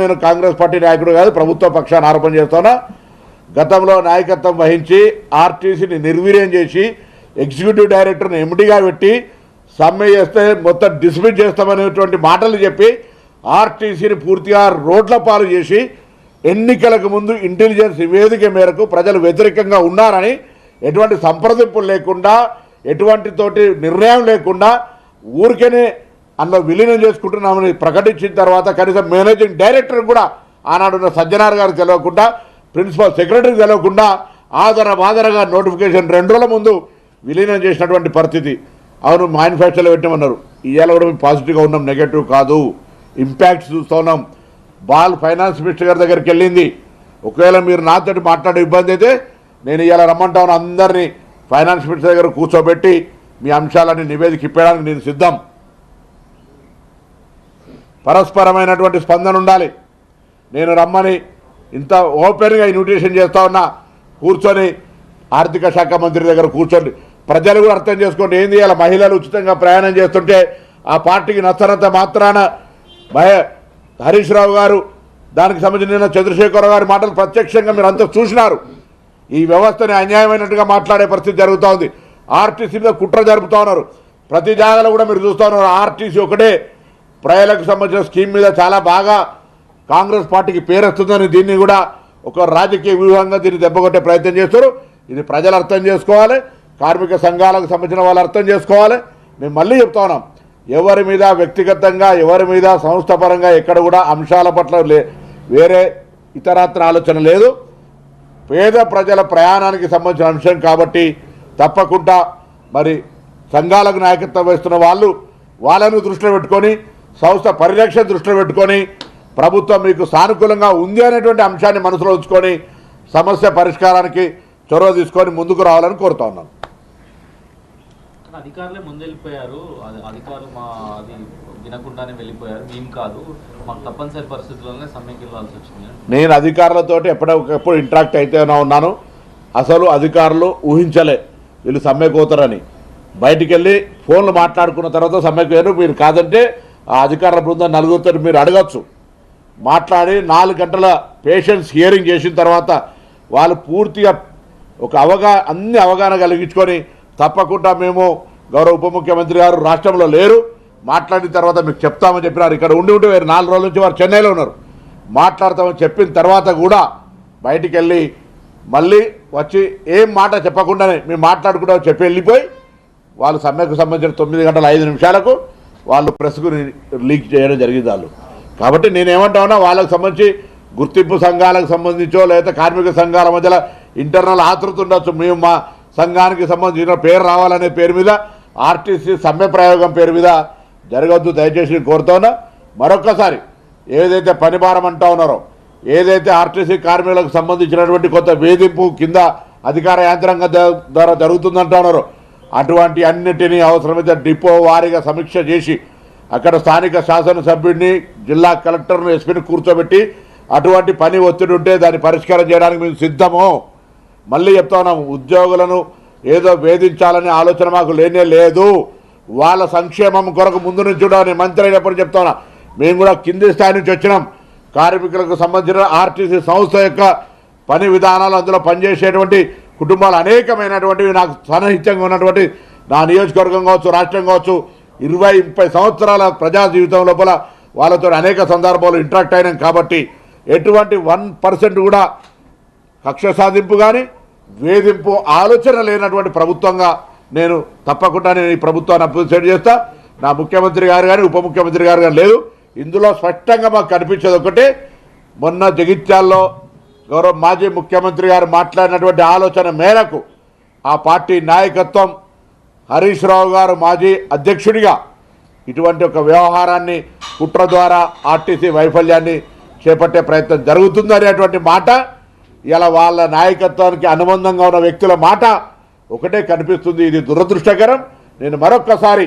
నేను కాంగ్రెస్ పార్టీ నాయకుడు కాదు, ప్రభుత్వ పక్షాన్ని ఆరోపణ చేస్తున్నా. గతంలో నాయకత్వం వహించి ఆర్టీసీని నిర్వీర్యం చేసి ఎగ్జిక్యూటివ్ డైరెక్టర్ని ఎండీగా పెట్టి సమ్మె చేస్తే మొత్తం డిస్మిస్ చేస్తామనేటువంటి మాటలు చెప్పి ఆర్టీసీని పూర్తిగా రోడ్ల పాలు చేసి ఎన్నికలకు ముందు ఇంటెలిజెన్స్ నివేదిక మేరకు ప్రజలు వ్యతిరేకంగా ఉన్నారని ఎటువంటి సంప్రదింపులు లేకుండా ఎటువంటి తోటి నిర్ణయం లేకుండా ఊరికేనే అందులో విలీనం చేసుకుంటున్నామని ప్రకటించిన తర్వాత కనీసం మేనేజింగ్ డైరెక్టర్ కూడా ఆనాడున్న సజ్జనార్ గారికి తెలియకుండా, ప్రిన్సిపల్ సెక్రటరీకి తెలియకుండా ఆదరగా నోటిఫికేషన్ 2 రోజుల ముందు విలీనం చేసినటువంటి పరిస్థితి. అవును, మేనిఫెస్టోలో పెట్టమన్నారు. ఇవాళ కూడా మేము పాజిటివ్గా ఉన్నాం, నెగటివ్ కాదు. ఇంపాక్ట్స్ చూస్తూ ఉన్నాం. బాల్ ఫైనాన్స్ మినిస్టర్ గారి దగ్గరికి వెళ్ళింది. ఒకవేళ మీరు నాతోటి మాట్లాడే ఇబ్బంది అయితే నేను ఇవాళ రమ్మంటా ఉన్న అందరినీ ఫైనాన్స్ మినిస్టర్ దగ్గర కూర్చోబెట్టి మీ అంశాలని నివేదిక ఇప్పడానికి నేను సిద్ధం. పరస్పరమైనటువంటి స్పందన ఉండాలి. నేను రమ్మని ఇంత ఓపెన్గా ఇన్విటేషన్ చేస్తూ ఉన్నా. కూర్చొని ఆర్థిక శాఖ మంత్రి దగ్గర కూర్చొని ప్రజలు కూడా అర్థం చేసుకోండి. ఏంది ఇలా మహిళలు ఉచితంగా ప్రయాణం చేస్తుంటే ఆ పార్టీకి నచ్చనంత మాత్రాన హరీష్ రావు గారు దానికి సంబంధించిన చంద్రశేఖరరావు గారి మాటలు ప్రత్యక్షంగా మీరు అంతా చూసినారు. ఈ వ్యవస్థని అన్యాయమైనట్టుగా మాట్లాడే పరిస్థితి జరుగుతూ ఉంది. ఆర్టీసీ మీద కుట్ర జరుపుతూ ఉన్నారు. ప్రతి జాగాలో కూడా మీరు చూస్తూ ఉన్నారు. ఆర్టీసీ ఒకటే ప్రజలకు సంబంధించిన స్కీమ్ మీద చాలా బాగా కాంగ్రెస్ పార్టీకి పేరు వస్తుందని దీన్ని కూడా ఒక రాజకీయ వ్యూహంగా దీన్ని దెబ్బకొట్టే ప్రయత్నం చేస్తారు. ఇది ప్రజలు అర్థం చేసుకోవాలి, కార్మిక సంఘాలకు సంబంధించిన వాళ్ళు అర్థం చేసుకోవాలి. మేము మళ్ళీ చెప్తా ఉన్నాం, ఎవరి మీద వ్యక్తిగతంగా ఎవరి మీద సంస్థాపరంగా ఎక్కడ కూడా అంశాల పట్ల వేరే ఇతరత్ర ఆలోచన లేదు. పేద ప్రజల ప్రయాణానికి సంబంధించిన అంశం కాబట్టి తప్పకుండా మరి సంఘాలకు నాయకత్వం వహిస్తున్న వాళ్ళను దృష్టిలో పెట్టుకొని, సంస్థ పరిరక్షణ దృష్టిలో పెట్టుకొని, ప్రభుత్వం మీకు సానుకూలంగా ఉంది అనేటువంటి అంశాన్ని మనసులో ఉంచుకొని సమస్య పరిష్కారానికి చొరవ తీసుకొని ముందుకు రావాలని కోరుతా ఉన్నాను. అధికారులే ముందు వెళ్ళిపోయారు, అధికారులు అది వినకుండానే వెళ్ళిపోయారు, మేము కాదు, మాకు తప్పనిసరి పరిస్థితుల్లోనే సమ్మెకి వెళ్ళాల్సి వచ్చింది. నేను అధికారులతో ఎప్పుడప్పుడు ఇంటరాక్ట్ అయితేనే ఉన్నాను. అసలు అధికారులు ఊహించలే వీళ్ళు సమ్మెకు పోతారని. బయటికి వెళ్ళి ఫోన్లు మాట్లాడుకున్న తర్వాత సమ్మెకు వేరు, మీరు కాదంటే ఆ అధికారుల బృందం నలుగురితో మీరు అడగచ్చు. మాట్లాడి 4 గంటల పేషెన్స్ హియరింగ్ చేసిన తర్వాత వాళ్ళు పూర్తిగా ఒక అన్ని అవగాహన కలిగించుకొని తప్పకుండా మేము గౌరవ ఉప ముఖ్యమంత్రి గారు రాష్ట్రంలో లేరు, మాట్లాడిన తర్వాత మీకు చెప్తామని చెప్పినారు. ఇక్కడ ఉండి వేరు 4 రోజుల నుంచి వారు చెన్నైలో ఉన్నారు. మాట్లాడతామని చెప్పిన తర్వాత కూడా బయటికి వెళ్ళి మళ్ళీ వచ్చి ఏం మాట చెప్పకుండానే మేము మాట్లాడుకుంటా చెప్పి వెళ్ళిపోయి వాళ్ళు సమ్మెకు సంబంధించిన 9 గంటల 5 నిమిషాలకు వాళ్ళు ప్రెస్కు లీక్ చేయడం జరిగింది వాళ్ళు. కాబట్టి నేనేమంటా ఉన్నా, వాళ్ళకు సంబంధించి గుర్తింపు సంఘాలకు సంబంధించో లేదా కార్మిక సంఘాల మధ్యలో ఇంటర్నల్ ఆతృత ఉండొచ్చు. మేము మా సంఘానికి సంబంధించిన పేరు రావాలనే పేరు మీద ఆర్టీసీ సమ్మె ప్రయోగం పేరు మీద జరగద్దు, దయచేసి కోరుతా ఉన్నా. మరొక్కసారి ఏదైతే పని భారం అంటా ఉన్నారో, ఏదైతే ఆర్టీసీ కార్మికులకు సంబంధించినటువంటి కొంత వేధింపు కింద అధికార యంత్రాంగం ద్వారా జరుగుతుందంటా ఉన్నారో, అటువంటి అన్నిటినీ అవసరమైతే డిపో వారీగా సమీక్ష చేసి అక్కడ స్థానిక శాసనసభ్యుడిని, జిల్లా కలెక్టర్ను, ఎస్పీని కూర్చోబెట్టి అటువంటి పని ఒత్తిడి ఉంటే దాన్ని పరిష్కారం చేయడానికి మేము సిద్ధము. మళ్ళీ చెప్తా ఉన్నాము, ఉద్యోగులను ఏదో వేధించాలనే ఆలోచన మాకు లేనే లేదు. వాళ్ళ సంక్షేమం కొరకు ముందు నుంచి చూడాలని మంత్రి అయినప్పుడు చెప్తా ఉన్నా. మేము కూడా కింది స్థాయి నుంచి వచ్చినాం. కార్మికులకు సంబంధించిన ఆర్టీసీ సంస్థ యొక్క పని విధానాలు, అందులో పనిచేసేటువంటి కుటుంబాలు అనేకమైనటువంటివి నాకు సన్నిహితంగా ఉన్నటువంటి నా నియోజకవర్గం కావచ్చు, రాష్ట్రం కావచ్చు, 20-30 సంవత్సరాల ప్రజా జీవితం లోపల వాళ్ళతో అనేక సందర్భాలు ఇంటరాక్ట్ అయినాం. కాబట్టి ఎటువంటి 1% కూడా కక్ష సాధింపు కానీ వేధింపు ఆలోచన లేనటువంటి ప్రభుత్వంగా నేను తప్పకుండా ఈ ప్రభుత్వాన్ని అప్రిషియేట్ చేస్తా. నా ముఖ్యమంత్రి గారు కానీ ఉప ముఖ్యమంత్రి గారు కానీ లేదు. ఇందులో స్పష్టంగా మాకు కనిపించేది ఒకటే, మొన్న జగిత్యాల్లో గౌరవ మాజీ ముఖ్యమంత్రి గారు మాట్లాడినటువంటి ఆలోచన మేరకు ఆ పార్టీ నాయకత్వం, హరీష్ రావు గారు మాజీ అధ్యక్షుడిగా ఇటువంటి ఒక వ్యవహారాన్ని కుట్ర ద్వారా ఆర్టీసీ వైఫల్యాన్ని చేపట్టే ప్రయత్నం జరుగుతుంది అనేటువంటి మాట ఇలా వాళ్ళ నాయకత్వానికి అనుబంధంగా ఉన్న వ్యక్తుల మాట ఒకటే కనిపిస్తుంది. ఇది దురదృష్టకరం. నేను మరొక్కసారి